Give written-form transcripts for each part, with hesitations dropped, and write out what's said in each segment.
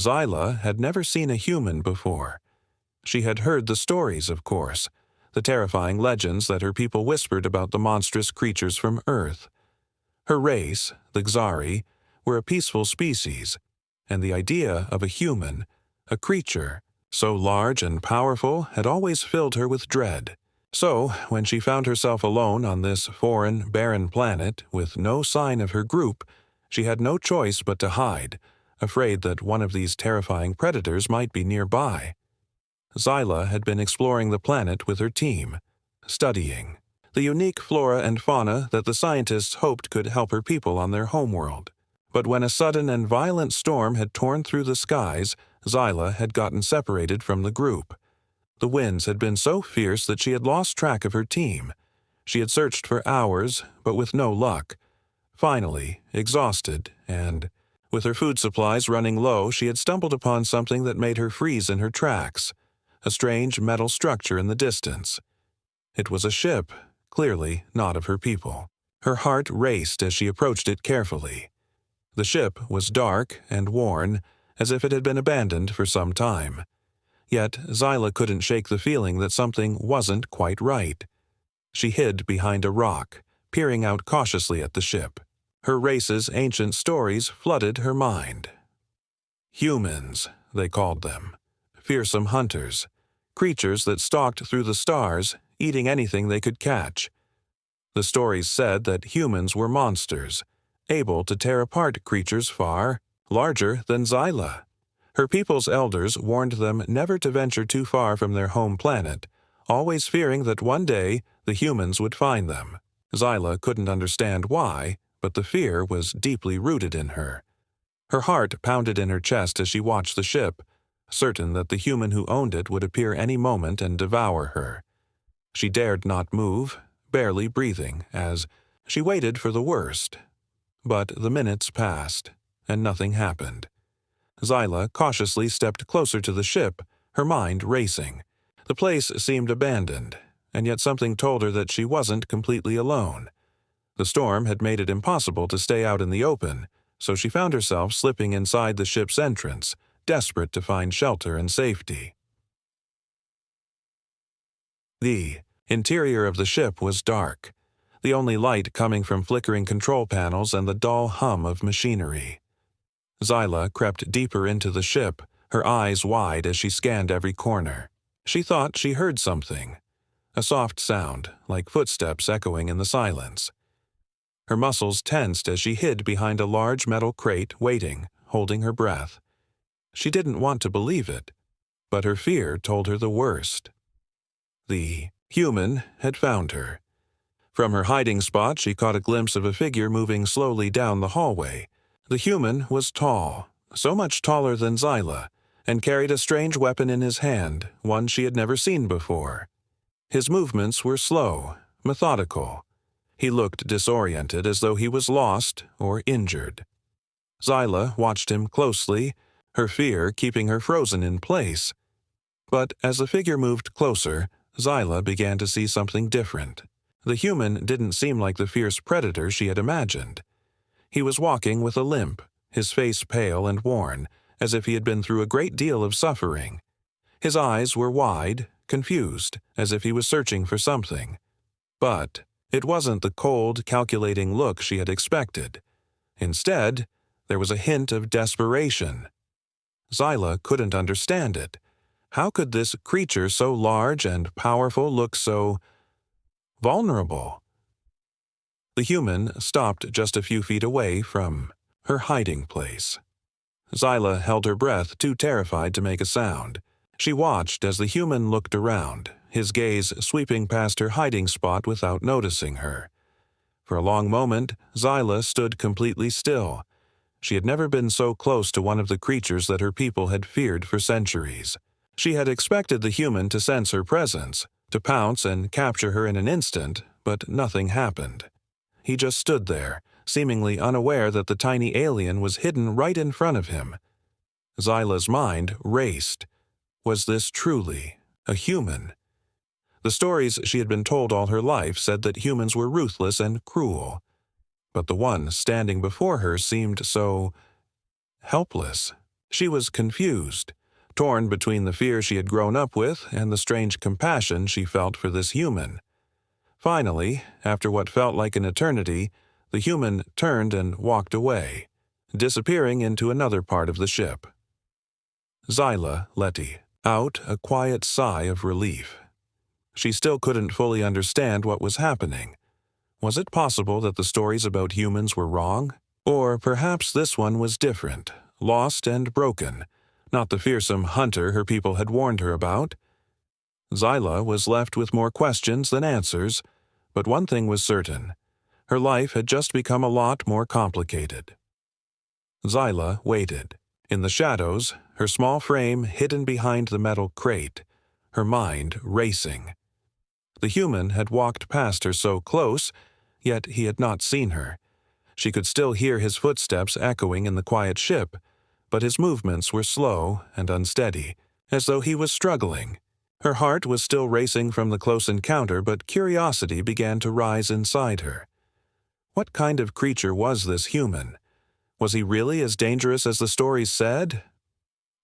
Zyla had never seen a human before. She had heard the stories, of course, the terrifying legends that her people whispered about the monstrous creatures from Earth. Her race, the Xari, were a peaceful species, and the idea of a human, a creature, so large and powerful had always filled her with dread. So, when she found herself alone on this foreign, barren planet with no sign of her group, she had no choice but to hide, afraid that one of these terrifying predators might be nearby. Zyla had been exploring the planet with her team, studying the unique flora and fauna that the scientists hoped could help her people on their homeworld. But when a sudden and violent storm had torn through the skies, Zyla had gotten separated from the group. The winds had been so fierce that she had lost track of her team. She had searched for hours, but with no luck. Finally, exhausted, and with her food supplies running low, she had stumbled upon something that made her freeze in her tracks, a strange metal structure in the distance. It was a ship, clearly not of her people. Her heart raced as she approached it carefully. The ship was dark and worn, as if it had been abandoned for some time. Yet Zyla couldn't shake the feeling that something wasn't quite right. She hid behind a rock, peering out cautiously at the ship. Her race's ancient stories flooded her mind. Humans, they called them. Fearsome hunters. Creatures that stalked through the stars, eating anything they could catch. The stories said that humans were monsters, able to tear apart creatures far larger than Zyla. Her people's elders warned them never to venture too far from their home planet, always fearing that one day the humans would find them. Zyla couldn't understand why, but the fear was deeply rooted in her. Her heart pounded in her chest as she watched the ship, certain that the human who owned it would appear any moment and devour her. She dared not move, barely breathing, as she waited for the worst. But the minutes passed, and nothing happened. Zyla cautiously stepped closer to the ship, her mind racing. The place seemed abandoned, and yet something told her that she wasn't completely alone. The storm had made it impossible to stay out in the open, so she found herself slipping inside the ship's entrance, desperate to find shelter and safety. The interior of the ship was dark, the only light coming from flickering control panels and the dull hum of machinery. Zyla crept deeper into the ship, her eyes wide as she scanned every corner. She thought she heard something, a soft sound, like footsteps echoing in the silence. Her muscles tensed as she hid behind a large metal crate, waiting, holding her breath. She didn't want to believe it, but her fear told her the worst. The human had found her. From her hiding spot, she caught a glimpse of a figure moving slowly down the hallway. The human was tall, so much taller than Zyla, and carried a strange weapon in his hand, one she had never seen before. His movements were slow, methodical. He looked disoriented, as though he was lost or injured. Zyla watched him closely, her fear keeping her frozen in place. But as the figure moved closer, Zyla began to see something different. The human didn't seem like the fierce predator she had imagined. He was walking with a limp, his face pale and worn, as if he had been through a great deal of suffering. His eyes were wide, confused, as if he was searching for something. But it wasn't the cold, calculating look she had expected. Instead, there was a hint of desperation. Zyla couldn't understand it. How could this creature so large and powerful look so vulnerable? The human stopped just a few feet away from her hiding place. Zyla held her breath, too terrified to make a sound. She watched as the human looked around, his gaze sweeping past her hiding spot without noticing her. For a long moment, Zyla stood completely still. She had never been so close to one of the creatures that her people had feared for centuries. She had expected the human to sense her presence, to pounce and capture her in an instant, but nothing happened. He just stood there, seemingly unaware that the tiny alien was hidden right in front of him. Zyla's mind raced. Was this truly a human? The stories she had been told all her life said that humans were ruthless and cruel. But the one standing before her seemed so helpless. She was confused, torn between the fear she had grown up with and the strange compassion she felt for this human. Finally, after what felt like an eternity, the human turned and walked away, disappearing into another part of the ship. Zyla let out a quiet sigh of relief. She still couldn't fully understand what was happening. Was it possible that the stories about humans were wrong? Or perhaps this one was different, lost and broken, not the fearsome hunter her people had warned her about? Zyla was left with more questions than answers, but one thing was certain. Her life had just become a lot more complicated. Zyla waited. In the shadows, her small frame hidden behind the metal crate, her mind racing. The human had walked past her so close, yet he had not seen her. She could still hear his footsteps echoing in the quiet ship, but his movements were slow and unsteady, as though he was struggling. Her heart was still racing from the close encounter, but curiosity began to rise inside her. What kind of creature was this human? Was he really as dangerous as the stories said?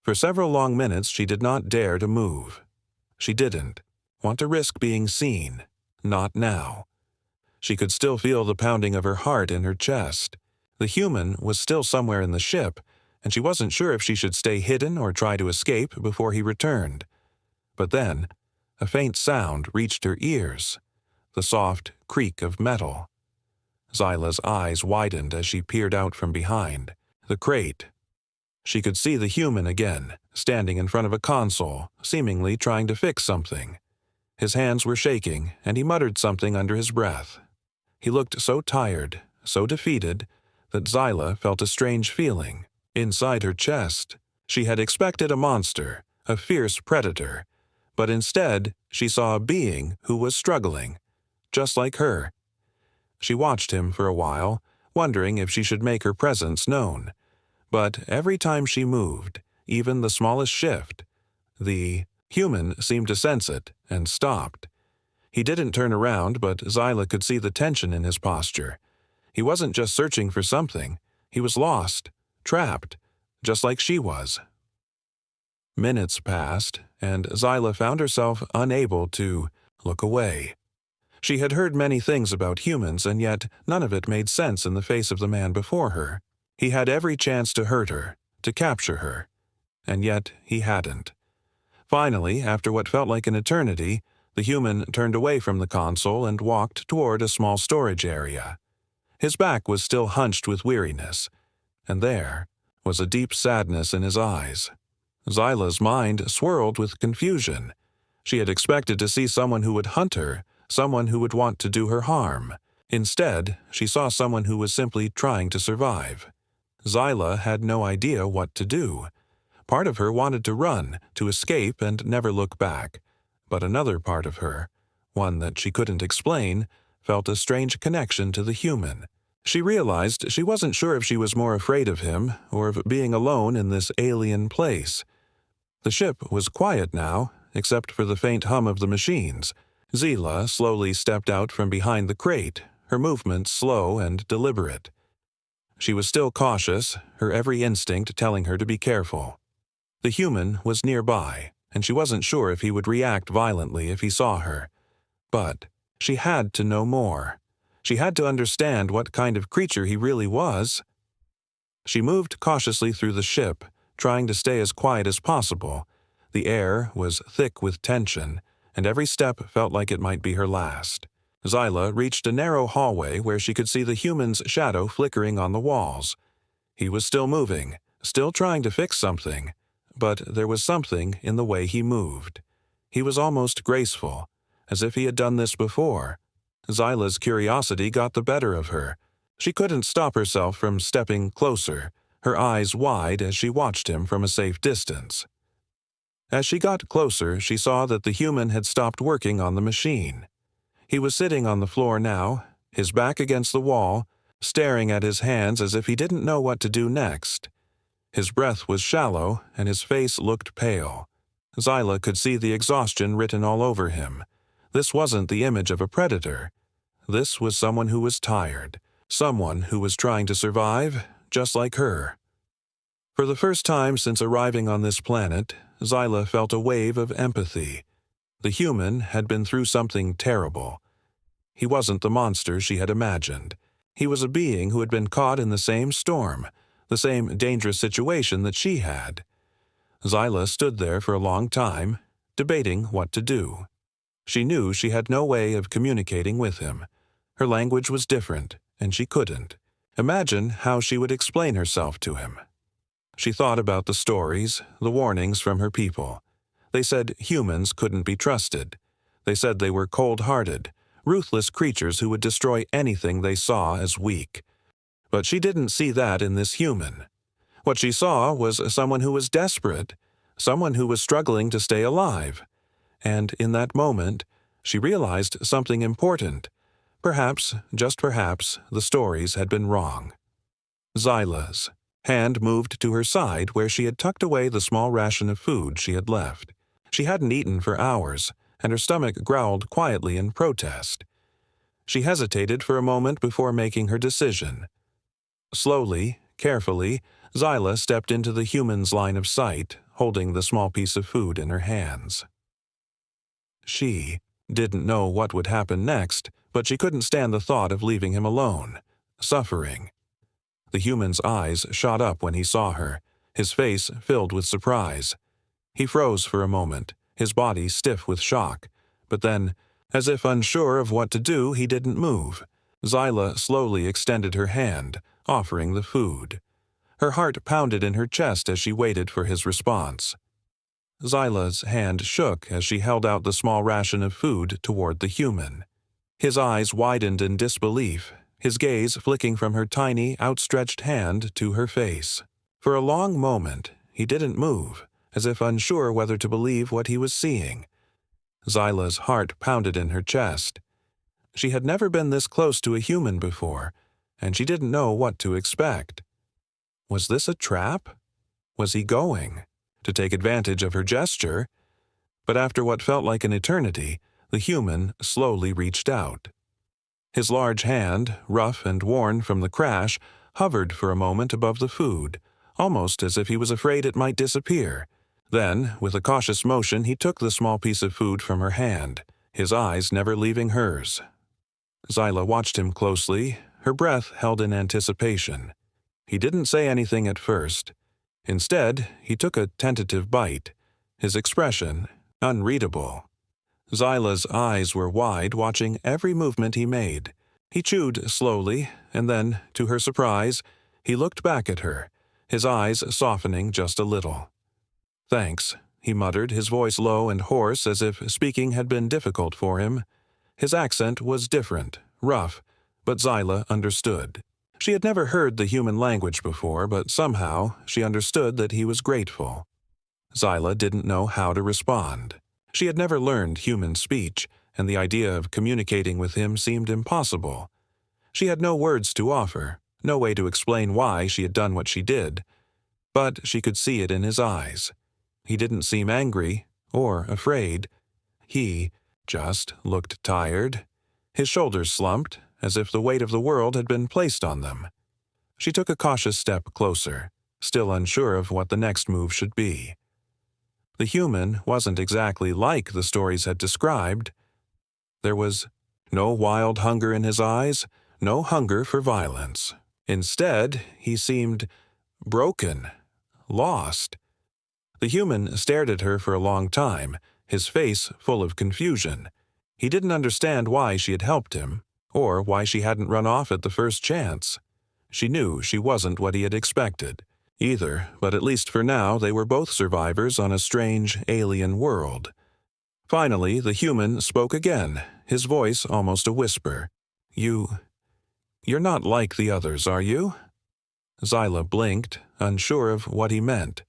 For several long minutes she did not dare to move. She didn't want to risk being seen. Not now. She could still feel the pounding of her heart in her chest. The human was still somewhere in the ship, and she wasn't sure if she should stay hidden or try to escape before he returned. But then, a faint sound reached her ears, the soft creak of metal. Zyla's eyes widened as she peered out from behind the crate. She could see the human again, standing in front of a console, seemingly trying to fix something. His hands were shaking, and he muttered something under his breath. He looked so tired, so defeated, that Zyla felt a strange feeling inside her chest. She had expected a monster, a fierce predator, but instead she saw a being who was struggling, just like her. She watched him for a while, wondering if she should make her presence known. But every time she moved, even the smallest shift, the human seemed to sense it and stopped. He didn't turn around, but Zyla could see the tension in his posture. He wasn't just searching for something. He was lost, trapped, just like she was. Minutes passed, and Zyla found herself unable to look away. She had heard many things about humans, and yet none of it made sense in the face of the man before her. He had every chance to hurt her, to capture her, and yet he hadn't. Finally, after what felt like an eternity, the human turned away from the console and walked toward a small storage area. His back was still hunched with weariness, and there was a deep sadness in his eyes. Zyla's mind swirled with confusion. She had expected to see someone who would hunt her, someone who would want to do her harm. Instead, she saw someone who was simply trying to survive. Zyla had no idea what to do. Part of her wanted to run, to escape and never look back. But another part of her, one that she couldn't explain, felt a strange connection to the human. She realized she wasn't sure if she was more afraid of him or of being alone in this alien place. The ship was quiet now, except for the faint hum of the machines. Zyla slowly stepped out from behind the crate, her movements slow and deliberate. She was still cautious, her every instinct telling her to be careful. The human was nearby, and she wasn't sure if he would react violently if he saw her. But she had to know more. She had to understand what kind of creature he really was. She moved cautiously through the ship, trying to stay as quiet as possible. The air was thick with tension, and every step felt like it might be her last. Zyla reached a narrow hallway where she could see the human's shadow flickering on the walls. He was still moving, still trying to fix something, but there was something in the way he moved. He was almost graceful, as if he had done this before. Zyla's curiosity got the better of her. She couldn't stop herself from stepping closer, her eyes wide as she watched him from a safe distance. As she got closer, she saw that the human had stopped working on the machine. He was sitting on the floor now, his back against the wall, staring at his hands as if he didn't know what to do next. His breath was shallow, and his face looked pale. Zyla could see the exhaustion written all over him. This wasn't the image of a predator. This was someone who was tired, someone who was trying to survive, just like her. For the first time since arriving on this planet, Zyla felt a wave of empathy. The human had been through something terrible. He wasn't the monster she had imagined. He was a being who had been caught in the same storm, the same dangerous situation that she had. Zyla stood there for a long time, debating what to do. She knew she had no way of communicating with him. Her language was different, and she couldn't. Imagine how she would explain herself to him. She thought about the stories, the warnings from her people. They said humans couldn't be trusted. They said they were cold-hearted, ruthless creatures who would destroy anything they saw as weak. But she didn't see that in this human. What she saw was someone who was desperate, someone who was struggling to stay alive. And in that moment, she realized something important. Perhaps, just perhaps, the stories had been wrong. Zyla's hand moved to her side where she had tucked away the small ration of food she had left. She hadn't eaten for hours, and her stomach growled quietly in protest. She hesitated for a moment before making her decision. Slowly, carefully, Zyla stepped into the human's line of sight, holding the small piece of food in her hands. She didn't know what would happen next, but she couldn't stand the thought of leaving him alone, suffering. The human's eyes shot up when he saw her, his face filled with surprise. He froze for a moment, his body stiff with shock, but then, as if unsure of what to do, he didn't move. Zyla slowly extended her hand, offering the food. Her heart pounded in her chest as she waited for his response. Zyla's hand shook as she held out the small ration of food toward the human. His eyes widened in disbelief, his gaze flicking from her tiny, outstretched hand to her face. For a long moment, he didn't move, as if unsure whether to believe what he was seeing. Zyla's heart pounded in her chest. She had never been this close to a human before, and she didn't know what to expect. Was this a trap? Was he going to take advantage of her gesture? But after what felt like an eternity, the human slowly reached out. His large hand, rough and worn from the crash, hovered for a moment above the food, almost as if he was afraid it might disappear. Then, with a cautious motion, he took the small piece of food from her hand, his eyes never leaving hers. Zyla watched him closely, her breath held in anticipation. He didn't say anything at first. Instead, he took a tentative bite, his expression unreadable. Zyla's eyes were wide, watching every movement he made. He chewed slowly, and then, to her surprise, he looked back at her, his eyes softening just a little. "Thanks," he muttered, his voice low and hoarse as if speaking had been difficult for him. His accent was different, rough, but Zyla understood. She had never heard the human language before, but somehow she understood that he was grateful. Zyla didn't know how to respond. She had never learned human speech, and the idea of communicating with him seemed impossible. She had no words to offer, no way to explain why she had done what she did, but she could see it in his eyes. He didn't seem angry or afraid. He just looked tired. His shoulders slumped, as if the weight of the world had been placed on them. She took a cautious step closer, still unsure of what the next move should be. The human wasn't exactly like the stories had described. There was no wild hunger in his eyes, no hunger for violence. Instead, he seemed broken, lost. The human stared at her for a long time, his face full of confusion. He didn't understand why she had helped him, or why she hadn't run off at the first chance. She knew she wasn't what he had expected, either, but at least for now they were both survivors on a strange, alien world. Finally, the human spoke again, his voice almost a whisper. You're not like the others, are you?" Zyla blinked, unsure of what he meant.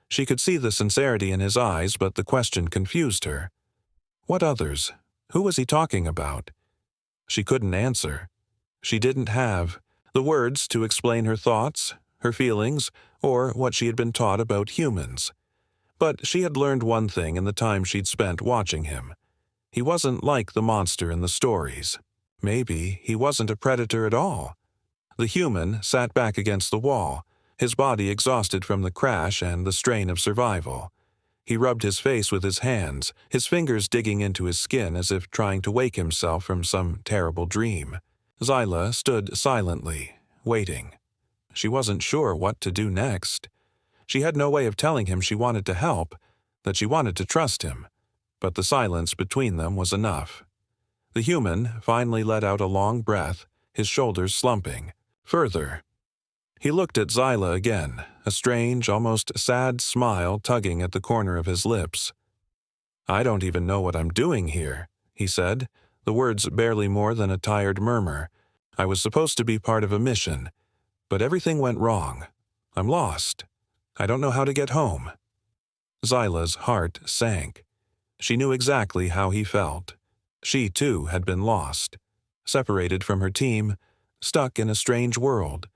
She could see the sincerity in his eyes, but the question confused her. What others? Who was he talking about? She couldn't answer. She didn't have the words to explain her thoughts, her feelings, or what she had been taught about humans. But she had learned one thing in the time she'd spent watching him. He wasn't like the monster in the stories. Maybe he wasn't a predator at all. The human sat back against the wall, his body exhausted from the crash and the strain of survival. He rubbed his face with his hands, his fingers digging into his skin as if trying to wake himself from some terrible dream. Zyla stood silently, waiting. She wasn't sure what to do next. She had no way of telling him she wanted to help, that she wanted to trust him, but the silence between them was enough. The human finally let out a long breath, his shoulders slumping. Further. He looked at Zyla again, a strange, almost sad smile tugging at the corner of his lips. "I don't even know what I'm doing here," he said, the words barely more than a tired murmur. "I was supposed to be part of a mission, but everything went wrong. I'm lost. I don't know how to get home." Zyla's heart sank. She knew exactly how he felt. She, too, had been lost, separated from her team, stuck in a strange world,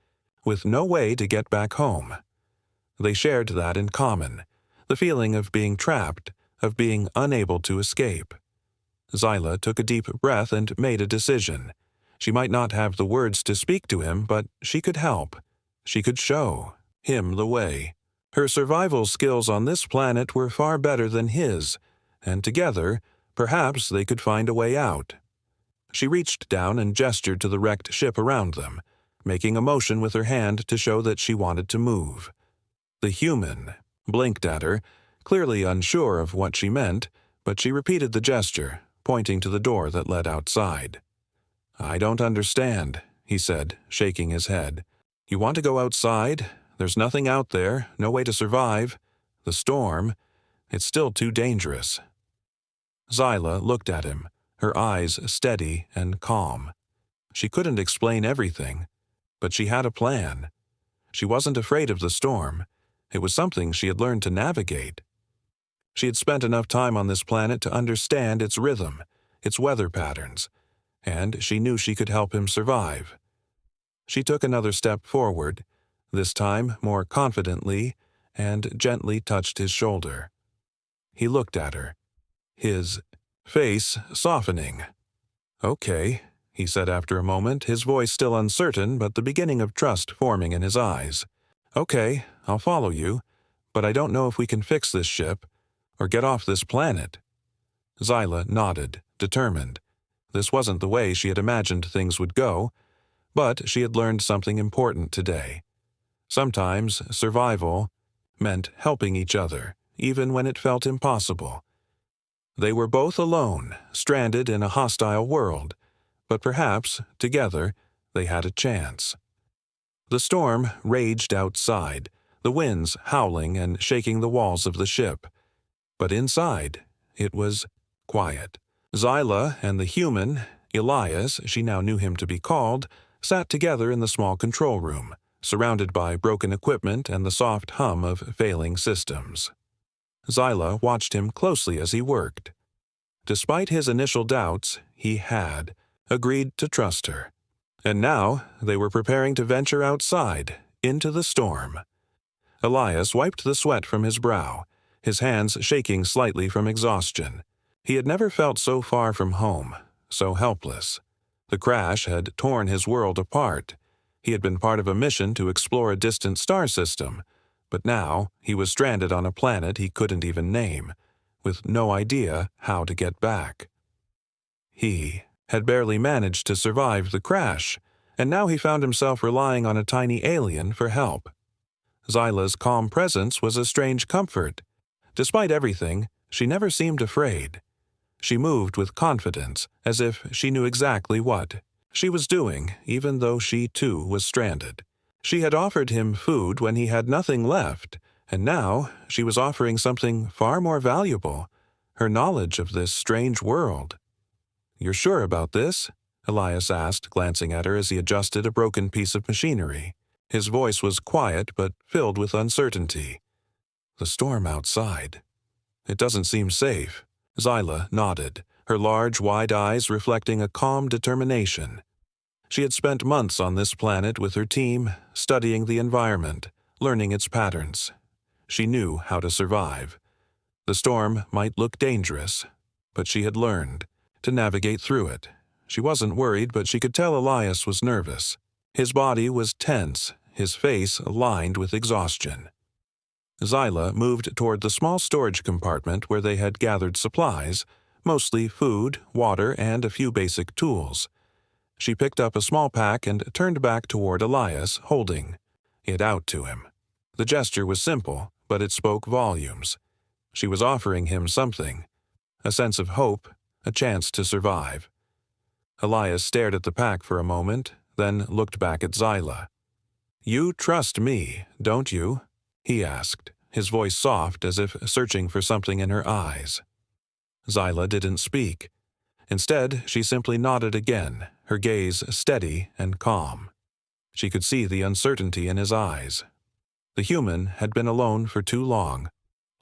with no way to get back home. They shared that in common, the feeling of being trapped, of being unable to escape. Zyla took a deep breath and made a decision. She might not have the words to speak to him, but she could help. She could show him the way. Her survival skills on this planet were far better than his, and together, perhaps they could find a way out. She reached down and gestured to the wrecked ship around them, making a motion with her hand to show that she wanted to move. The human blinked at her, clearly unsure of what she meant, but she repeated the gesture, pointing to the door that led outside. "I don't understand," he said, shaking his head. "You want to go outside? There's nothing out there, no way to survive. The storm, it's still too dangerous." Zyla looked at him, her eyes steady and calm. She couldn't explain everything, but she had a plan. She wasn't afraid of the storm. It was something she had learned to navigate. She had spent enough time on this planet to understand its rhythm, its weather patterns, and she knew she could help him survive. She took another step forward, this time more confidently, and gently touched his shoulder. He looked at her, his face softening. "Okay," he said after a moment, his voice still uncertain but the beginning of trust forming in his eyes. "Okay, I'll follow you, but I don't know if we can fix this ship, or get off this planet." Zyla nodded, determined. This wasn't the way she had imagined things would go, but she had learned something important today. Sometimes survival meant helping each other, even when it felt impossible. They were both alone, stranded in a hostile world, but perhaps, together, they had a chance. The storm raged outside, the winds howling and shaking the walls of the ship. But inside, it was quiet. Zyla and the human, Elias, she now knew him to be called, sat together in the small control room, surrounded by broken equipment and the soft hum of failing systems. Zyla watched him closely as he worked. Despite his initial doubts, he had agreed to trust her. And now they were preparing to venture outside, into the storm. Elias wiped the sweat from his brow, his hands shaking slightly from exhaustion. He had never felt so far from home, so helpless. The crash had torn his world apart. He had been part of a mission to explore a distant star system, but now he was stranded on a planet he couldn't even name, with no idea how to get back. He had barely managed to survive the crash, and now he found himself relying on a tiny alien for help. Zyla's calm presence was a strange comfort. Despite everything, she never seemed afraid. She moved with confidence, as if she knew exactly what she was doing, even though she too was stranded. She had offered him food when he had nothing left, and now she was offering something far more valuable, her knowledge of this strange world. "You're sure about this?" Elias asked, glancing at her as he adjusted a broken piece of machinery. His voice was quiet but filled with uncertainty. "The storm outside. It doesn't seem safe." Zyla nodded, her large, wide eyes reflecting a calm determination. She had spent months on this planet with her team, studying the environment, learning its patterns. She knew how to survive. The storm might look dangerous, but she had learned to navigate through it. She wasn't worried, but she could tell Elias was nervous. His body was tense, his face lined with exhaustion. Zyla moved toward the small storage compartment where they had gathered supplies, mostly food, water, and a few basic tools. She picked up a small pack and turned back toward Elias, holding it out to him. The gesture was simple, but it spoke volumes. She was offering him something, a sense of hope, a chance to survive. Elias stared at the pack for a moment, then looked back at Zyla. "You trust me, don't you?" he asked, his voice soft as if searching for something in her eyes. Zyla didn't speak. Instead, she simply nodded again, her gaze steady and calm. She could see the uncertainty in his eyes. The human had been alone for too long,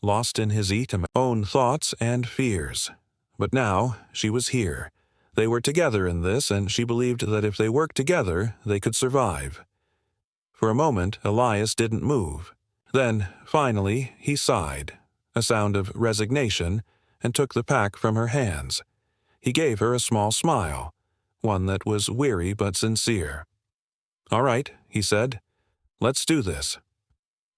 lost in his own thoughts and fears. But now she was here. They were together in this, and she believed that if they worked together, they could survive. For a moment, Elias didn't move. Then, finally, he sighed, a sound of resignation, and took the pack from her hands. He gave her a small smile, one that was weary but sincere. "All right," he said. "Let's do this."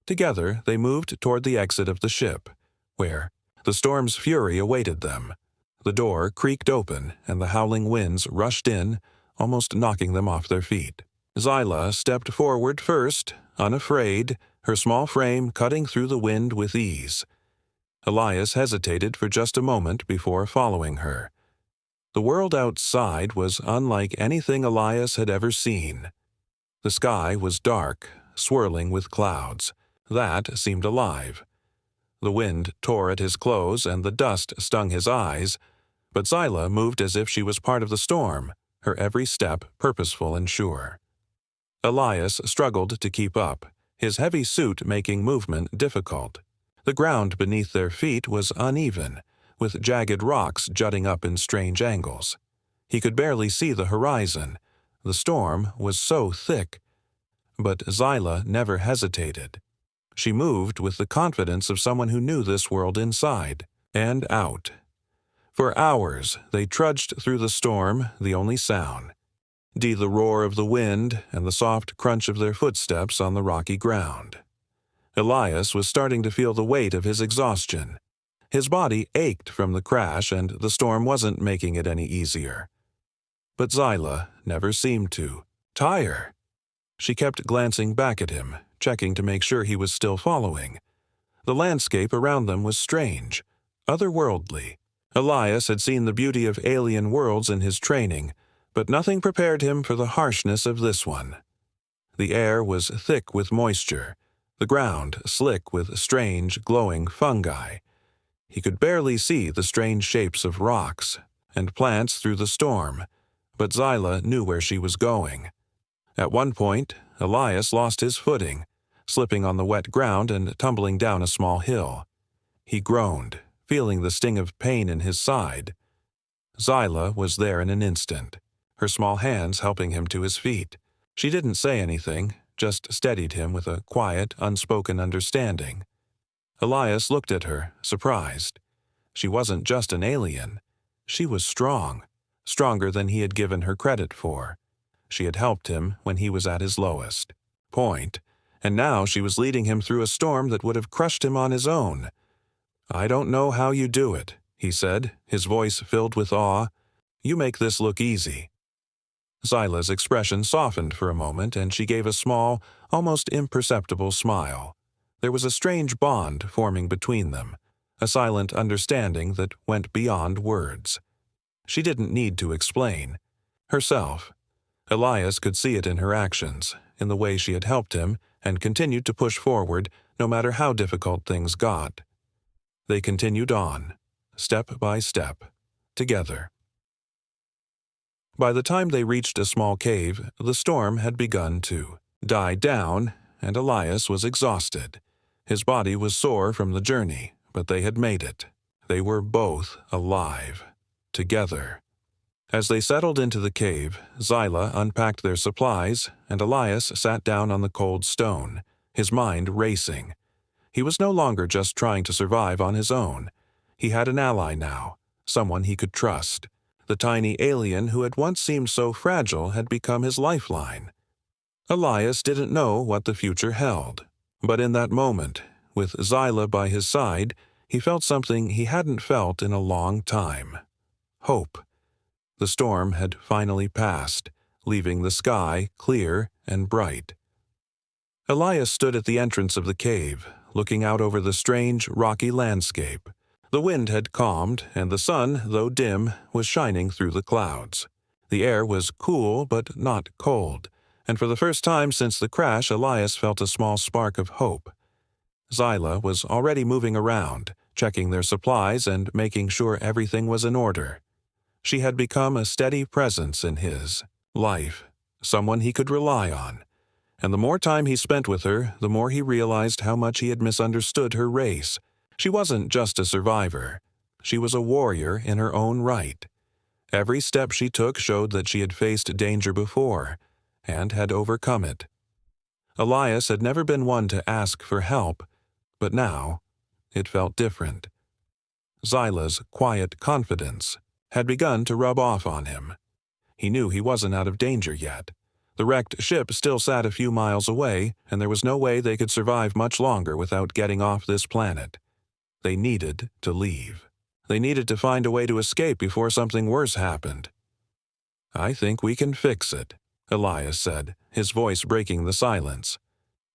Together, they moved toward the exit of the ship, where the storm's fury awaited them. The door creaked open, and the howling winds rushed in, almost knocking them off their feet. Zyla stepped forward first, unafraid, her small frame cutting through the wind with ease. Elias hesitated for just a moment before following her. The world outside was unlike anything Elias had ever seen. The sky was dark, swirling with clouds. That seemed alive. The wind tore at his clothes and the dust stung his eyes, but Zyla moved as if she was part of the storm, her every step purposeful and sure. Elias struggled to keep up, his heavy suit making movement difficult. The ground beneath their feet was uneven, with jagged rocks jutting up in strange angles. He could barely see the horizon. The storm was so thick. But Zyla never hesitated. She moved with the confidence of someone who knew this world inside and out. For hours, they trudged through the storm, the only sound. The roar of the wind and the soft crunch of their footsteps on the rocky ground. Elias was starting to feel the weight of his exhaustion. His body ached from the crash, and the storm wasn't making it any easier. But Zyla never seemed to tire. She kept glancing back at him, checking to make sure he was still following. The landscape around them was strange, otherworldly. Elias had seen the beauty of alien worlds in his training, but nothing prepared him for the harshness of this one. The air was thick with moisture, the ground slick with strange, glowing fungi. He could barely see the strange shapes of rocks and plants through the storm, but Zyla knew where she was going. At one point, Elias lost his footing, slipping on the wet ground and tumbling down a small hill. He groaned, feeling the sting of pain in his side. Zyla was there in an instant, her small hands helping him to his feet. She didn't say anything, just steadied him with a quiet, unspoken understanding. Elias looked at her, surprised. She wasn't just an alien. She was strong, stronger than he had given her credit for. She had helped him when he was at his lowest point, and now she was leading him through a storm that would have crushed him on his own. "I don't know how you do it," he said, his voice filled with awe. "You make this look easy." Zyla's expression softened for a moment, and she gave a small, almost imperceptible smile. There was a strange bond forming between them, a silent understanding that went beyond words. She didn't need to explain. Herself. Elias could see it in her actions, in the way she had helped him and continued to push forward no matter how difficult things got. They continued on, step by step, together. By the time they reached a small cave, the storm had begun to die down, and Elias was exhausted. His body was sore from the journey, but they had made it. They were both alive, together. As they settled into the cave, Zyla unpacked their supplies, and Elias sat down on the cold stone, his mind racing. He was no longer just trying to survive on his own. He had an ally now, someone he could trust. The tiny alien who had once seemed so fragile had become his lifeline. Elias didn't know what the future held, but in that moment, with Zyla by his side, he felt something he hadn't felt in a long time. Hope. The storm had finally passed, leaving the sky clear and bright. Elias stood at the entrance of the cave, looking out over the strange, rocky landscape. The wind had calmed, and the sun, though dim, was shining through the clouds. The air was cool but not cold, and for the first time since the crash, Elias felt a small spark of hope. Zyla was already moving around, checking their supplies and making sure everything was in order. She had become a steady presence in his life, someone he could rely on. And the more time he spent with her, the more he realized how much he had misunderstood her race. She wasn't just a survivor. She was a warrior in her own right. Every step she took showed that she had faced danger before, and had overcome it. Elias had never been one to ask for help, but now it felt different. Zyla's quiet confidence had begun to rub off on him. He knew he wasn't out of danger yet. The wrecked ship still sat a few miles away, and there was no way they could survive much longer without getting off this planet. They needed to leave. They needed to find a way to escape before something worse happened. "I think we can fix it," Elias said, his voice breaking the silence.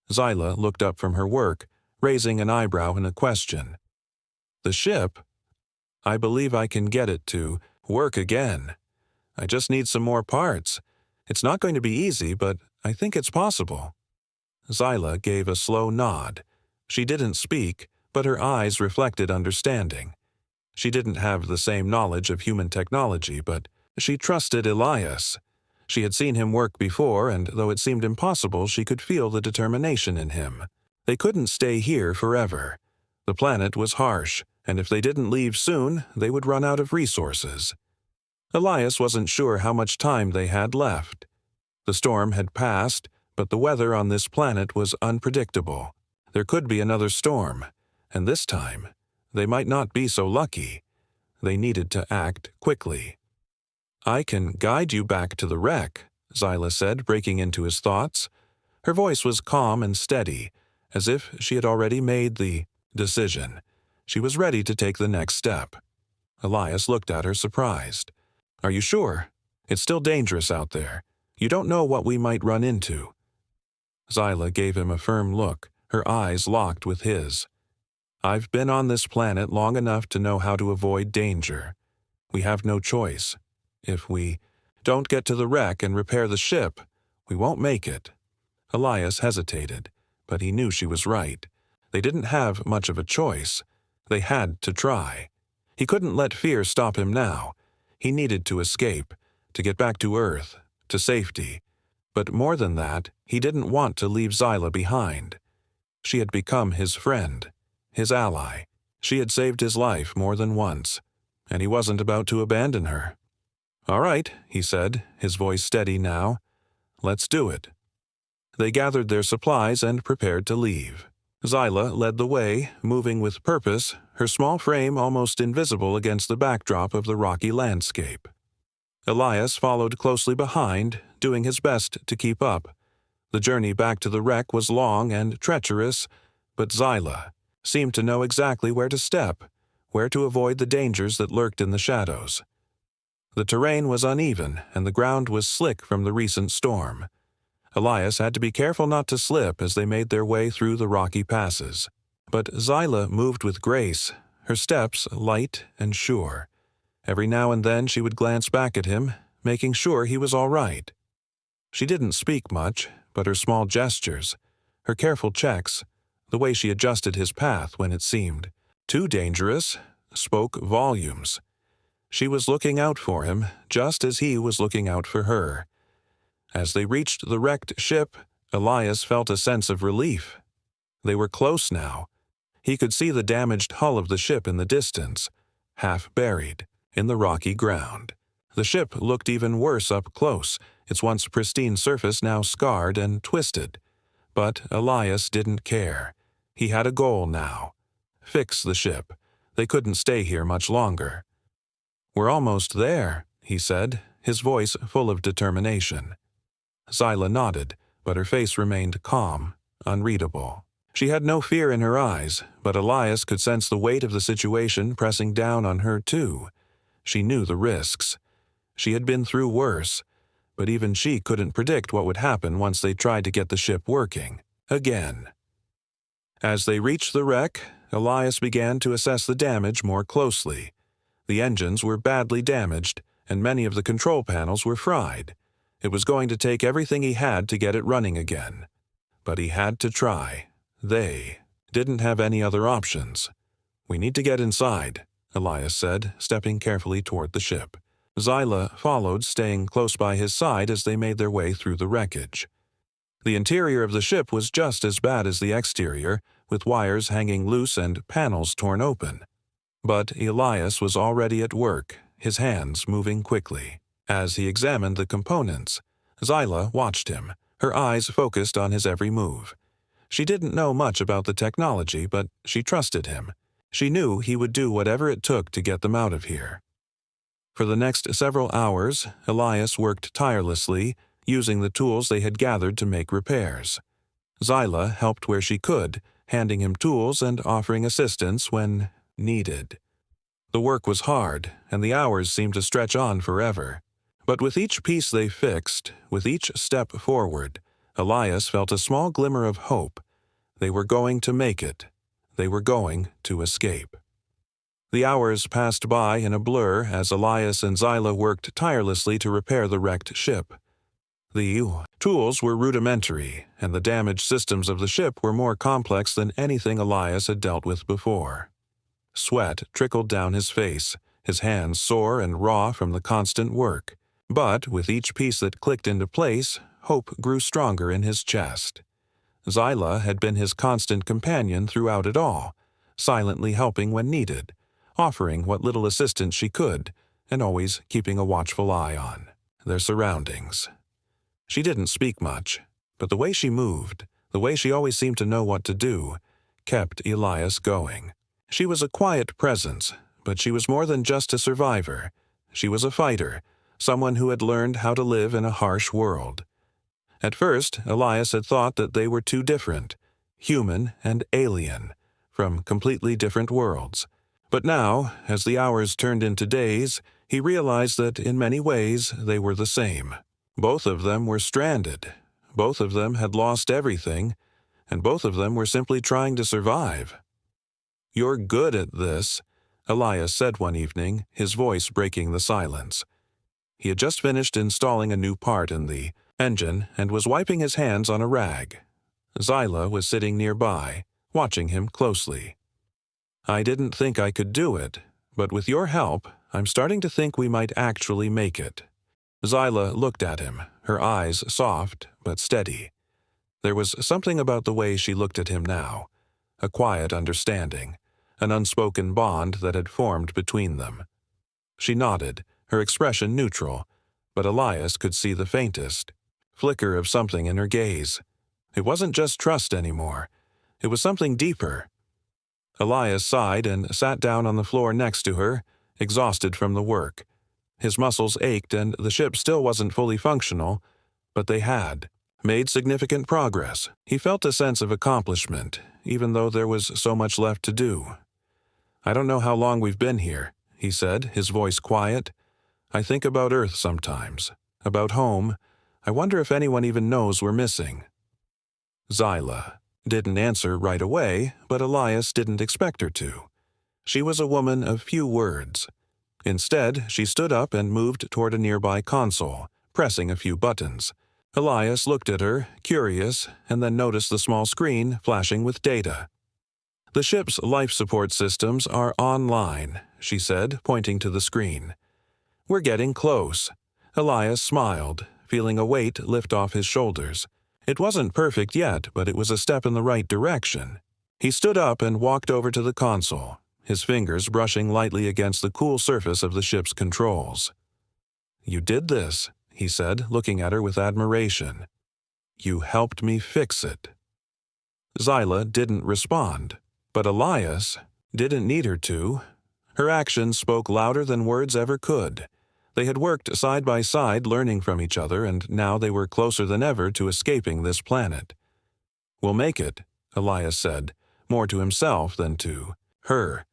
Zyla looked up from her work, raising an eyebrow in a question. "The ship? I believe I can get it to work again. I just need some more parts. It's not going to be easy, but I think it's possible." Zyla gave a slow nod. She didn't speak, but her eyes reflected understanding. She didn't have the same knowledge of human technology, but she trusted Elias. She had seen him work before, and though it seemed impossible, she could feel the determination in him. They couldn't stay here forever. The planet was harsh, and if they didn't leave soon, they would run out of resources. Elias wasn't sure how much time they had left. The storm had passed, but the weather on this planet was unpredictable. There could be another storm, and this time, they might not be so lucky. They needed to act quickly. "I can guide you back to the wreck," Zyla said, breaking into his thoughts. Her voice was calm and steady, as if she had already made the decision. She was ready to take the next step. Elias looked at her surprised. "Are you sure? It's still dangerous out there. You don't know what we might run into." Zyla gave him a firm look, her eyes locked with his. "I've been on this planet long enough to know how to avoid danger. We have no choice. If we don't get to the wreck and repair the ship, we won't make it." Elias hesitated, but he knew she was right. They didn't have much of a choice. They had to try. He couldn't let fear stop him now. He needed to escape, to get back to Earth, to safety. But more than that, he didn't want to leave Zyla behind. She had become his friend, his ally. She had saved his life more than once, and he wasn't about to abandon her. "All right," he said, his voice steady now. "Let's do it." They gathered their supplies and prepared to leave. Zyla led the way, moving with purpose, her small frame almost invisible against the backdrop of the rocky landscape. Elias followed closely behind, doing his best to keep up. The journey back to the wreck was long and treacherous, but Zyla seemed to know exactly where to step, where to avoid the dangers that lurked in the shadows. The terrain was uneven, and the ground was slick from the recent storm. Elias had to be careful not to slip as they made their way through the rocky passes. But Zyla moved with grace, her steps light and sure. Every now and then she would glance back at him, making sure he was all right. She didn't speak much, but her small gestures, her careful checks, the way she adjusted his path when it seemed too dangerous, spoke volumes. She was looking out for him, just as he was looking out for her. As they reached the wrecked ship, Elias felt a sense of relief. They were close now. He could see the damaged hull of the ship in the distance, half buried in the rocky ground. The ship looked even worse up close, its once pristine surface now scarred and twisted. But Elias didn't care. He had a goal now. Fix the ship. They couldn't stay here much longer. "We're almost there," he said, his voice full of determination. Zyla nodded, but her face remained calm, unreadable. She had no fear in her eyes, but Elias could sense the weight of the situation pressing down on her too. She knew the risks. She had been through worse, but even she couldn't predict what would happen once they tried to get the ship working. Again. As they reached the wreck, Elias began to assess the damage more closely. The engines were badly damaged, and many of the control panels were fried. It was going to take everything he had to get it running again. But he had to try. They didn't have any other options. "We need to get inside," Elias said, stepping carefully toward the ship. Zyla followed, staying close by his side as they made their way through the wreckage. The interior of the ship was just as bad as the exterior, with wires hanging loose and panels torn open. But Elias was already at work, his hands moving quickly. As he examined the components, Zyla watched him, her eyes focused on his every move. She didn't know much about the technology, but she trusted him. She knew he would do whatever it took to get them out of here. For the next several hours, Elias worked tirelessly, using the tools they had gathered to make repairs. Zyla helped where she could, handing him tools and offering assistance when needed. The work was hard, and the hours seemed to stretch on forever. But with each piece they fixed, with each step forward, Elias felt a small glimmer of hope. They were going to make it. They were going to escape. The hours passed by in a blur as Elias and Zyla worked tirelessly to repair the wrecked ship. The tools were rudimentary, and the damaged systems of the ship were more complex than anything Elias had dealt with before. Sweat trickled down his face, his hands sore and raw from the constant work. But with each piece that clicked into place, hope grew stronger in his chest. Zyla had been his constant companion throughout it all, silently helping when needed, offering what little assistance she could, and always keeping a watchful eye on their surroundings. She didn't speak much, but the way she moved, the way she always seemed to know what to do, kept Elias going. She was a quiet presence, but she was more than just a survivor. She was a fighter, someone who had learned how to live in a harsh world. At first, Elias had thought that they were too different, human and alien, from completely different worlds. But now, as the hours turned into days, he realized that in many ways they were the same. Both of them were stranded. Both of them had lost everything, and both of them were simply trying to survive. "You're good at this," Elias said one evening, his voice breaking the silence. He had just finished installing a new part in the engine and was wiping his hands on a rag. Zyla was sitting nearby, watching him closely. "I didn't think I could do it, but with your help, I'm starting to think we might actually make it." Zyla looked at him, her eyes soft but steady. There was something about the way she looked at him now, a quiet understanding, an unspoken bond that had formed between them. She nodded, her expression neutral, but Elias could see the faintest flicker of something in her gaze. It wasn't just trust anymore. It was something deeper. Elias sighed and sat down on the floor next to her, exhausted from the work. His muscles ached and the ship still wasn't fully functional, but they had made significant progress. He felt a sense of accomplishment, even though there was so much left to do. "I don't know how long we've been here," he said, his voice quiet. "I think about Earth sometimes, about home. I wonder if anyone even knows we're missing." Zyla didn't answer right away, but Elias didn't expect her to. She was a woman of few words. Instead, she stood up and moved toward a nearby console, pressing a few buttons. Elias looked at her, curious, and then noticed the small screen flashing with data. "The ship's life support systems are online," she said, pointing to the screen. "We're getting close." Elias smiled, feeling a weight lift off his shoulders. It wasn't perfect yet, but it was a step in the right direction. He stood up and walked over to the console, his fingers brushing lightly against the cool surface of the ship's controls. "You did this," he said, looking at her with admiration. "You helped me fix it." Zyla didn't respond, but Elias didn't need her to. Her actions spoke louder than words ever could. They had worked side by side learning from each other, and now they were closer than ever to escaping this planet. "We'll make it," Elias said, more to himself than to her.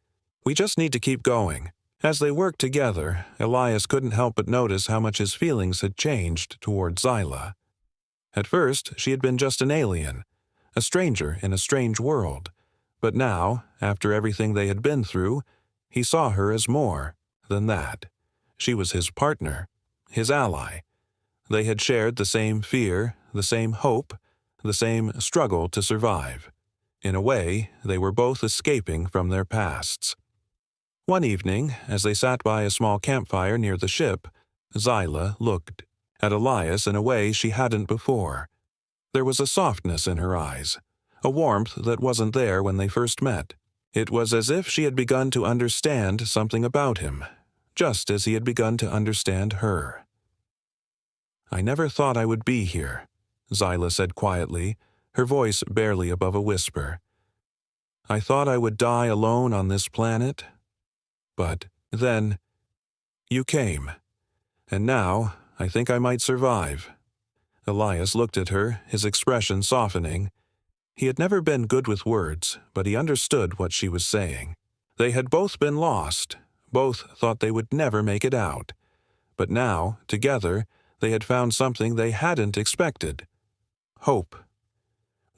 "We just need to keep going." As they worked together, Elias couldn't help but notice how much his feelings had changed toward Zyla. At first, she had been just an alien, a stranger in a strange world. But now, after everything they had been through, he saw her as more than that. She was his partner, his ally. They had shared the same fear, the same hope, the same struggle to survive. In a way, they were both escaping from their pasts. One evening, as they sat by a small campfire near the ship, Zyla looked at Elias in a way she hadn't before. There was a softness in her eyes, a warmth that wasn't there when they first met. It was as if she had begun to understand something about him, just as he had begun to understand her. "I never thought I would be here," Zyla said quietly, her voice barely above a whisper. "I thought I would die alone on this planet. But then, you came. And now, I think I might survive." Elias looked at her, his expression softening. He had never been good with words, but he understood what she was saying. They had both been lost. Both thought they would never make it out. But now, together, they had found something they hadn't expected. Hope.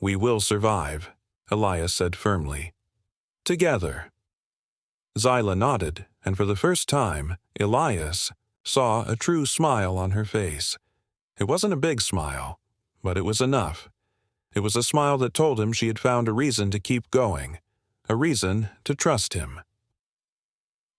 "We will survive," Elias said firmly. "Together." Zyla nodded, and for the first time, Elias saw a true smile on her face. It wasn't a big smile, but it was enough. It was a smile that told him she had found a reason to keep going, a reason to trust him.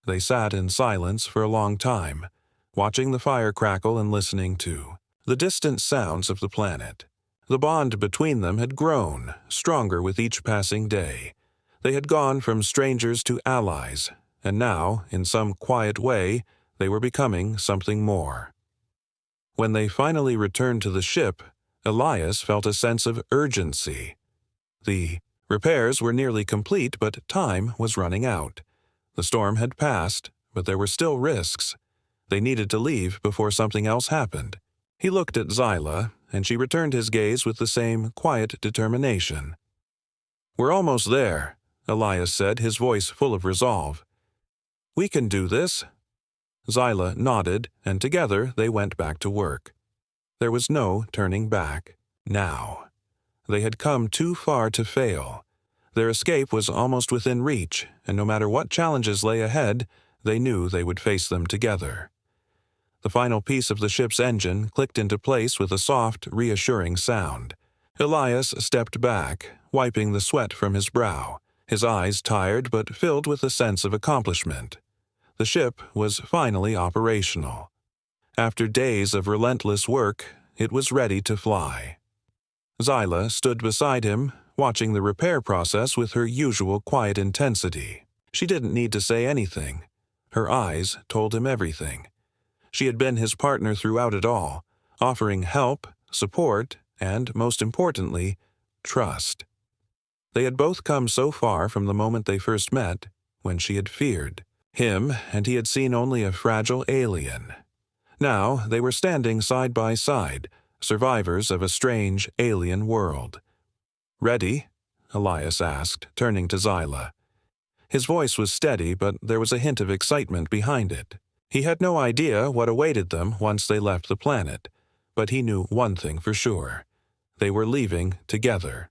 They sat in silence for a long time, watching the fire crackle and listening to the distant sounds of the planet. The bond between them had grown, stronger with each passing day. They had gone from strangers to allies, and now, in some quiet way, they were becoming something more. When they finally returned to the ship, Elias felt a sense of urgency. The repairs were nearly complete, but time was running out. The storm had passed, but there were still risks. They needed to leave before something else happened. He looked at Zyla, and she returned his gaze with the same quiet determination. "We're almost there," Elias said, his voice full of resolve. "We can do this." Zyla nodded, and together they went back to work. There was no turning back. Now. They had come too far to fail. Their escape was almost within reach, and no matter what challenges lay ahead, they knew they would face them together. The final piece of the ship's engine clicked into place with a soft, reassuring sound. Elias stepped back, wiping the sweat from his brow, his eyes tired but filled with a sense of accomplishment. The ship was finally operational. After days of relentless work, it was ready to fly. Zyla stood beside him, watching the repair process with her usual quiet intensity. She didn't need to say anything. Her eyes told him everything. She had been his partner throughout it all, offering help, support, and, most importantly, trust. They had both come so far from the moment they first met, when she had feared him, and he had seen only a fragile alien. Now they were standing side by side, survivors of a strange alien world. "Ready?" Elias asked, turning to Zyla. His voice was steady, but there was a hint of excitement behind it. He had no idea what awaited them once they left the planet, but he knew one thing for sure. They were leaving together.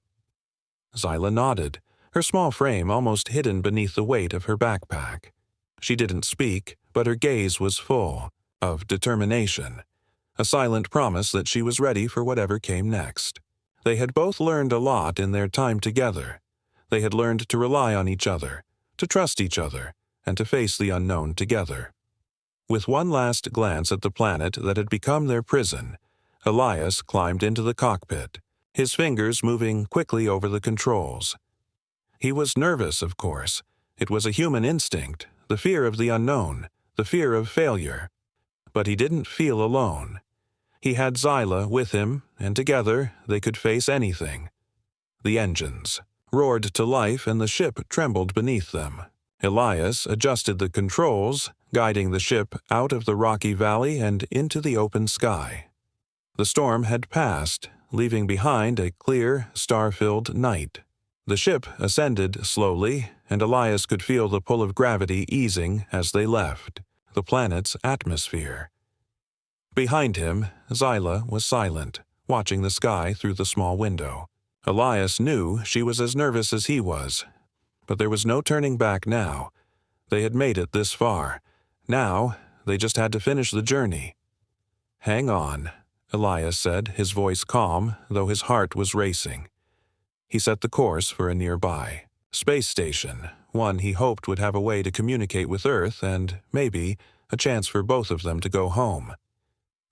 Zyla nodded, her small frame almost hidden beneath the weight of her backpack. She didn't speak, but her gaze was full of determination, a silent promise that she was ready for whatever came next. They had both learned a lot in their time together. They had learned to rely on each other, to trust each other, and to face the unknown together. With one last glance at the planet that had become their prison, Elias climbed into the cockpit, his fingers moving quickly over the controls. He was nervous, of course. It was a human instinct, the fear of the unknown, the fear of failure. But he didn't feel alone. He had Zyla with him, and together they could face anything. The engines roared to life and the ship trembled beneath them. Elias adjusted the controls, guiding the ship out of the rocky valley and into the open sky. The storm had passed, leaving behind a clear, star-filled night. The ship ascended slowly, and Elias could feel the pull of gravity easing as they left the planet's atmosphere. Behind him, Zyla was silent, watching the sky through the small window. Elias knew she was as nervous as he was, but there was no turning back now. They had made it this far. Now, they just had to finish the journey. "Hang on," Elias said, his voice calm, though his heart was racing. He set the course for a nearby space station, one he hoped would have a way to communicate with Earth and, maybe, a chance for both of them to go home.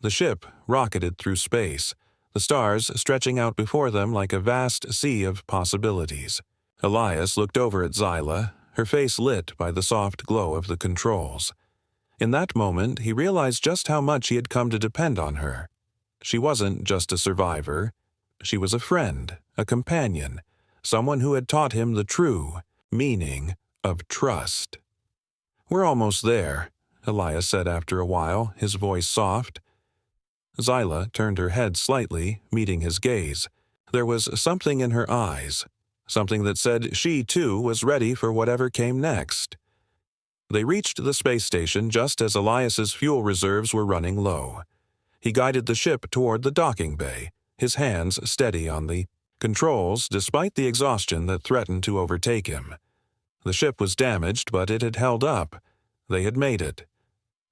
The ship rocketed through space, the stars stretching out before them like a vast sea of possibilities. Elias looked over at Zyla, her face lit by the soft glow of the controls. In that moment, he realized just how much he had come to depend on her. She wasn't just a survivor. She was a friend, a companion, someone who had taught him the true meaning of trust. "We're almost there," Elias said after a while, his voice soft. Zyla turned her head slightly, meeting his gaze. There was something in her eyes, something that said she, too, was ready for whatever came next. They reached the space station just as Elias's fuel reserves were running low. He guided the ship toward the docking bay, his hands steady on the controls despite the exhaustion that threatened to overtake him. The ship was damaged, but it had held up. They had made it.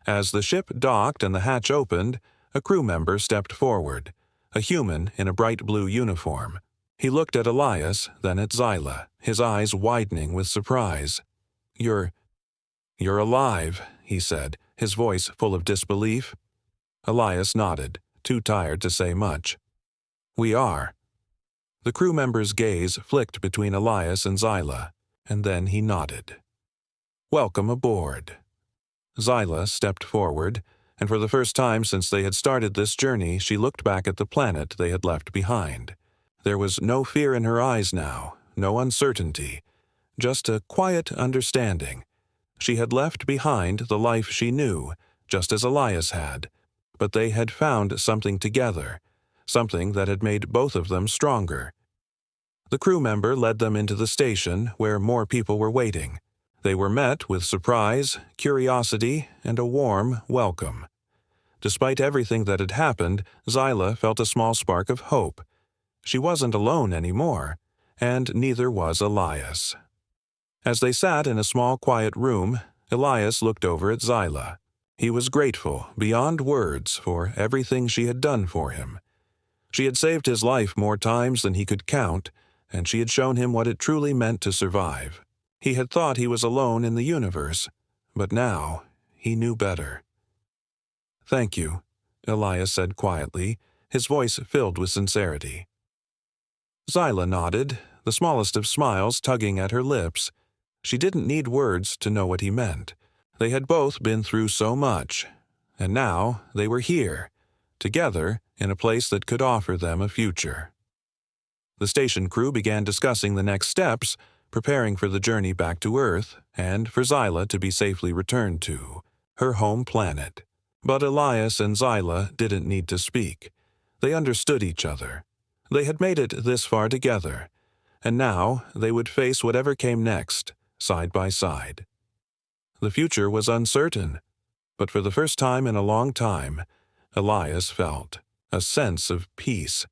As the ship docked and the hatch opened, a crew member stepped forward, a human in a bright blue uniform. He looked at Elias, then at Zyla, his eyes widening with surprise. You're alive," he said, his voice full of disbelief. Elias nodded, too tired to say much. "We are." The crew member's gaze flicked between Elias and Zyla, and then he nodded. "Welcome aboard." Zyla stepped forward, and for the first time since they had started this journey, she looked back at the planet they had left behind. There was no fear in her eyes now, no uncertainty, just a quiet understanding. She had left behind the life she knew, just as Elias had, but they had found something together, something that had made both of them stronger. The crew member led them into the station where more people were waiting. They were met with surprise, curiosity, and a warm welcome. Despite everything that had happened, Zyla felt a small spark of hope. She wasn't alone anymore, and neither was Elias. As they sat in a small quiet room, Elias looked over at Zyla. He was grateful, beyond words, for everything she had done for him. She had saved his life more times than he could count, and she had shown him what it truly meant to survive. He had thought he was alone in the universe, but now he knew better. "Thank you," Elias said quietly, his voice filled with sincerity. Zyla nodded, the smallest of smiles tugging at her lips. She didn't need words to know what he meant. They had both been through so much, and now they were here, together in a place that could offer them a future. The station crew began discussing the next steps, preparing for the journey back to Earth and for Zyla to be safely returned to her home planet. But Elias and Zyla didn't need to speak. They understood each other. They had made it this far together, and now they would face whatever came next, side by side. The future was uncertain, but for the first time in a long time, Elias felt a sense of peace.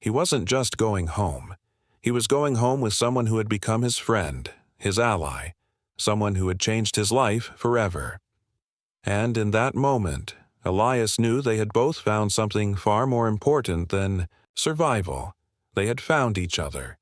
He wasn't just going home. He was going home with someone who had become his friend, his ally, someone who had changed his life forever. And in that moment, Elias knew they had both found something far more important than survival. They had found each other.